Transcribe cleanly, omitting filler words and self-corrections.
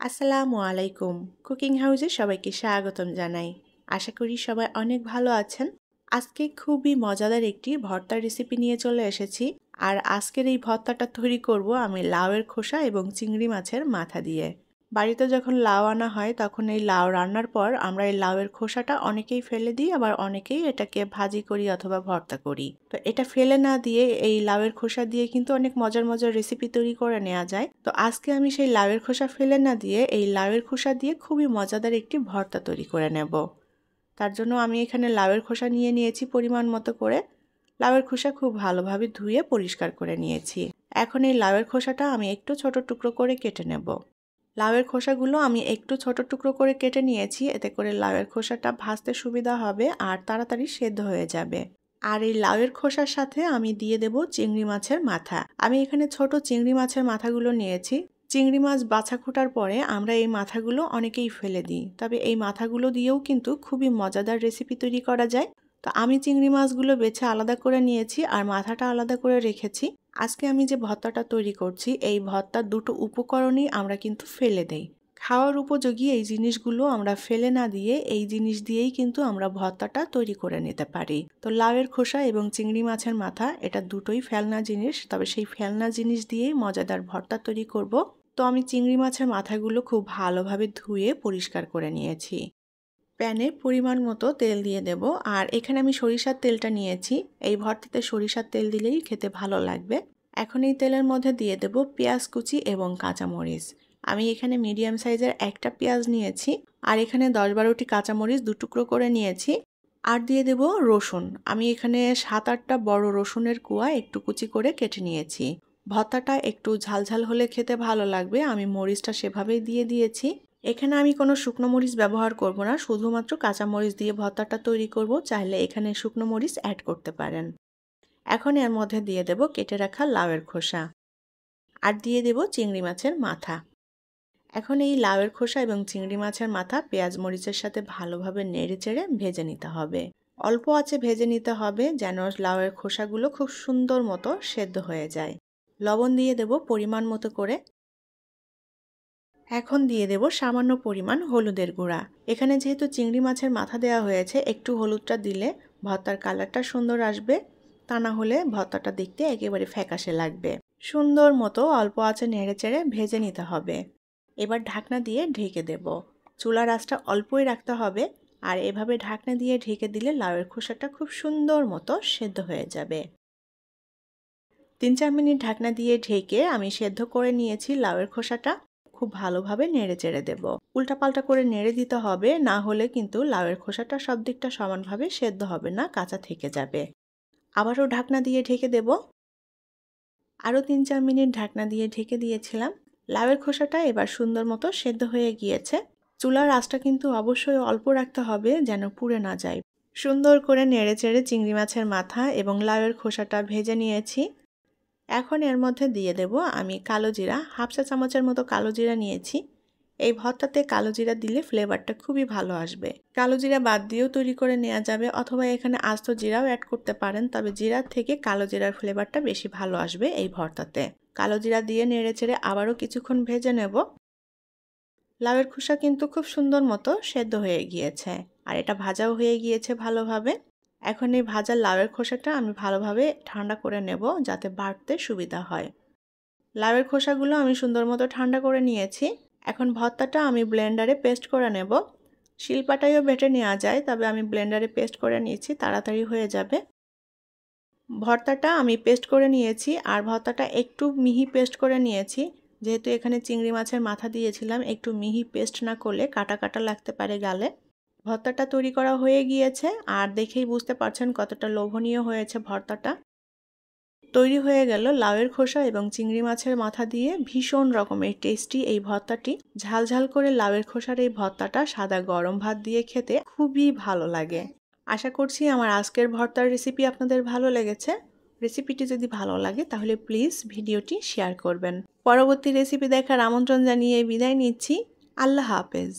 আসসালামু আলাইকুম। কুকিং হাউসে সবাইকে স্বাগতম জানাই। আশা করি সবাই অনেক ভালো আছেন। আজকে খুবই মজাদার একটি ভর্তার রেসিপি নিয়ে চলে এসেছি। আর আজকের এই ভর্তাটা তৈরি করব আমি লাউয়ের খোসা এবং চিংড়ি মাছের মাথা দিয়ে। বাড়িতে যখন লাউ আনা হয় তখন এই লাউ রান্নার পর আমরা এই লাউয়ের খোসাটা অনেকেই ফেলে দিই, আবার অনেকেই এটাকে ভাজি করি অথবা ভর্তা করি। তো এটা ফেলে না দিয়ে এই লাউয়ের খোসা দিয়ে কিন্তু অনেক মজার মজার রেসিপি তৈরি করে নেওয়া যায়। তো আজকে আমি সেই লাউয়ের খোসা ফেলে না দিয়ে এই লাউয়ের খোসা দিয়ে খুবই মজাদার একটি ভর্তা তৈরি করে নেব। তার জন্য আমি এখানে লাউয়ের খোসা নিয়ে নিয়েছি পরিমাণ মতো করে। লাউয়ের খোসা খুব ভালোভাবে ধুয়ে পরিষ্কার করে নিয়েছি। এখন এই লাউয়ের খোসাটা আমি একটু ছোট টুকরো করে কেটে নেব। লাউয়ের খোসাগুলো আমি একটু ছোট টুকরো করে কেটে নিয়েছি, এতে করে লাউয়ের খোসাটা ভাজতে সুবিধা হবে আর তাড়াতাড়ি সেদ্ধ হয়ে যাবে। আর এই লাউয়ের খোসার সাথে আমি দিয়ে দেব চিংড়ি মাছের মাথা। আমি এখানে ছোট চিংড়ি মাছের মাথাগুলো নিয়েছি। চিংড়ি মাছ বাছা খোটার পরে আমরা এই মাথাগুলো অনেকেই ফেলে দিই, তবে এই মাথাগুলো দিয়েও কিন্তু খুবই মজাদার রেসিপি তৈরি করা যায়। তো আমি চিংড়ি মাছগুলো বেছে আলাদা করে নিয়েছি আর মাথাটা আলাদা করে রেখেছি। আজকে আমি যে ভর্তাটা তৈরি করছি এই ভর্তার দুটো উপকরণই আমরা কিন্তু ফেলে দেই। খাওয়ার উপযোগী এই জিনিসগুলো আমরা ফেলে না দিয়ে এই জিনিস দিয়েই কিন্তু আমরা ভর্তাটা তৈরি করে নিতে পারি। তো লাউয়ের খোসা এবং চিংড়ি মাছের মাথা এটা দুটোই ফেলনা জিনিস, তবে সেই ফেলনা জিনিস দিয়েই মজাদার ভর্তা তৈরি করব। তো আমি চিংড়ি মাছের মাথাগুলো খুব ভালোভাবে ধুয়ে পরিষ্কার করে নিয়েছি। প্যানে পরিমাণ মতো তেল দিয়ে দেব। আর এখানে আমি সরিষার তেলটা নিয়েছি। এই ভর্তাতে সরিষার তেল দিলেই খেতে ভালো লাগবে। এখন এই তেলের মধ্যে দিয়ে দেব পেঁয়াজ কুচি এবং কাঁচামরিচ। আমি এখানে মিডিয়াম সাইজের একটা পেঁয়াজ নিয়েছি আর এখানে 10-12টি কাঁচামরিচ দুটুকরো করে নিয়েছি। আর দিয়ে দেব রসুন। আমি এখানে 7-8টা বড় রসুনের কোয়া একটু কুচি করে কেটে নিয়েছি। ভর্তাটা একটু ঝালঝাল হলে খেতে ভালো লাগবে, আমি মরিচটা সেভাবেই দিয়ে দিয়েছি। এখানে আমি কোনো শুকনো মরিচ ব্যবহার করব না, শুধুমাত্র কাঁচা মরিচ দিয়ে ভর্তাটা তৈরি করব। চাইলে এখানে শুকনো মরিচ অ্যাড করতে পারেন। এখন এর মধ্যে দিয়ে দেব কেটে রাখা লাউয়ের খোসা আর দিয়ে দেব চিংড়ি মাছের মাথা। এখন এই লাউয়ের খোসা এবং চিংড়ি মাছের মাথা পেঁয়াজ মরিচের সাথে ভালোভাবে নেড়েচেড়ে ভেজে নিতে হবে। অল্প আঁচে ভেজে নিতে হবে যেন লাউয়ের খোসাগুলো খুব সুন্দর মতো সেদ্ধ হয়ে যায়। লবণ দিয়ে দেব পরিমাণ মতো করে। এখন দিয়ে দেব সামান্য পরিমাণ হলুদের গুঁড়া। এখানে যেহেতু চিংড়ি মাছের মাথা দেওয়া হয়েছে, একটু হলুদটা দিলে ভর্তার কালারটা সুন্দর আসবে, তা না হলে ভর্তাটা দেখতে একেবারে ফ্যাকাশে লাগবে। সুন্দর মতো অল্প আঁচে নেড়েচেড়ে ভেজে নিতে হবে। এবার ঢাকনা দিয়ে ঢেকে দেব। চুলার আঁচটা অল্পই রাখতে হবে আর এভাবে ঢাকনা দিয়ে ঢেকে দিলে লাউয়ের খোসাটা খুব সুন্দর মতো সেদ্ধ হয়ে যাবে। 3-4 মিনিট ঢাকনা দিয়ে ঢেকে আমি সেদ্ধ করে নিয়েছি লাউয়ের খোসাটা। খুব ভালোভাবে নেড়ে চেড়ে দেব। উল্টাপাল্টা করে নেড়ে দিতে হবে, না হলে কিন্তু লাউয়ের খোসাটা সব দিকটা সমানভাবে সেদ্ধ হবে না, কাঁচা থেকে যাবে। আবারও ঢাকনা দিয়ে ঢেকে দেব। আরও 3-4 মিনিট ঢাকনা দিয়ে ঢেকে দিয়েছিলাম। লাউয়ের খোসাটা এবার সুন্দর মতো সেদ্ধ হয়ে গিয়েছে। চুলার আঁচটা কিন্তু অবশ্যই অল্প রাখতে হবে যেন পুড়ে না যায়। সুন্দর করে নেড়ে চেড়ে চিংড়ি মাছের মাথা এবং লাউয়ের খোসাটা ভেজে নিয়েছি। এখন এর মধ্যে দিয়ে দেব আমি কালো জিরা, 1/2 চা চামচের মতো কালো জিরা নিয়েছি। এই ভর্তাতে কালো জিরা দিলে ফ্লেভারটা খুবই ভালো আসবে। কালো জিরা বাদ দিয়েও তৈরি করে নেওয়া যাবে, অথবা এখানে আস্ত জিরাও অ্যাড করতে পারেন, তবে জিরার থেকে কালো জিরার ফ্লেভারটা বেশি ভালো আসবে এই ভর্তাতে। কালো জিরা দিয়ে নেড়ে চেড়ে আবারও কিছুক্ষণ ভেজে নেব। লাউয়ের খোসা কিন্তু খুব সুন্দর মতো সেদ্ধ হয়ে গিয়েছে আর এটা ভাজাও হয়ে গিয়েছে ভালোভাবে। এখন এই ভাজা লাউয়ের খোসাটা আমি ভালোভাবে ঠান্ডা করে নেব যাতে বাটতে সুবিধা হয়। লাউয়ের খোসাগুলো আমি সুন্দর মতো ঠান্ডা করে নিয়েছি। এখন ভর্তাটা আমি ব্লেন্ডারে পেস্ট করে নেব। শিলপাটায়ও বেটে নেওয়া যায়, তবে আমি ব্লেন্ডারে পেস্ট করে নিয়েছি, তাড়াতাড়ি হয়ে যাবে। ভর্তাটা আমি পেস্ট করে নিয়েছি আর ভর্তাটা একটু মিহি পেস্ট করে নিয়েছি। যেহেতু এখানে চিংড়ি মাছের মাথা দিয়েছিলাম, একটু মিহি পেস্ট না করলে কাটা কাটা লাগতে পারে গালে। ভর্তাটা তৈরি করা হয়ে গিয়েছে আর দেখেই বুঝতে পারছেন কতটা লোভনীয় হয়েছে ভর্তাটা। তৈরি হয়ে গেল লাউয়ের খোসা এবং চিংড়ি মাছের মাথা দিয়ে ভীষণ রকমের টেস্টি এই ভর্তাটি। ঝালঝাল করে লাউয়ের খোসার এই ভর্তাটা সাদা গরম ভাত দিয়ে খেতে খুবই ভালো লাগে। আশা করছি আমার আজকের ভর্তার রেসিপি আপনাদের ভালো লেগেছে। রেসিপিটি যদি ভালো লাগে তাহলে প্লিজ ভিডিওটি শেয়ার করবেন। পরবর্তী রেসিপি দেখার আমন্ত্রণ জানিয়ে বিদায় নিচ্ছি। আল্লাহ হাফেজ।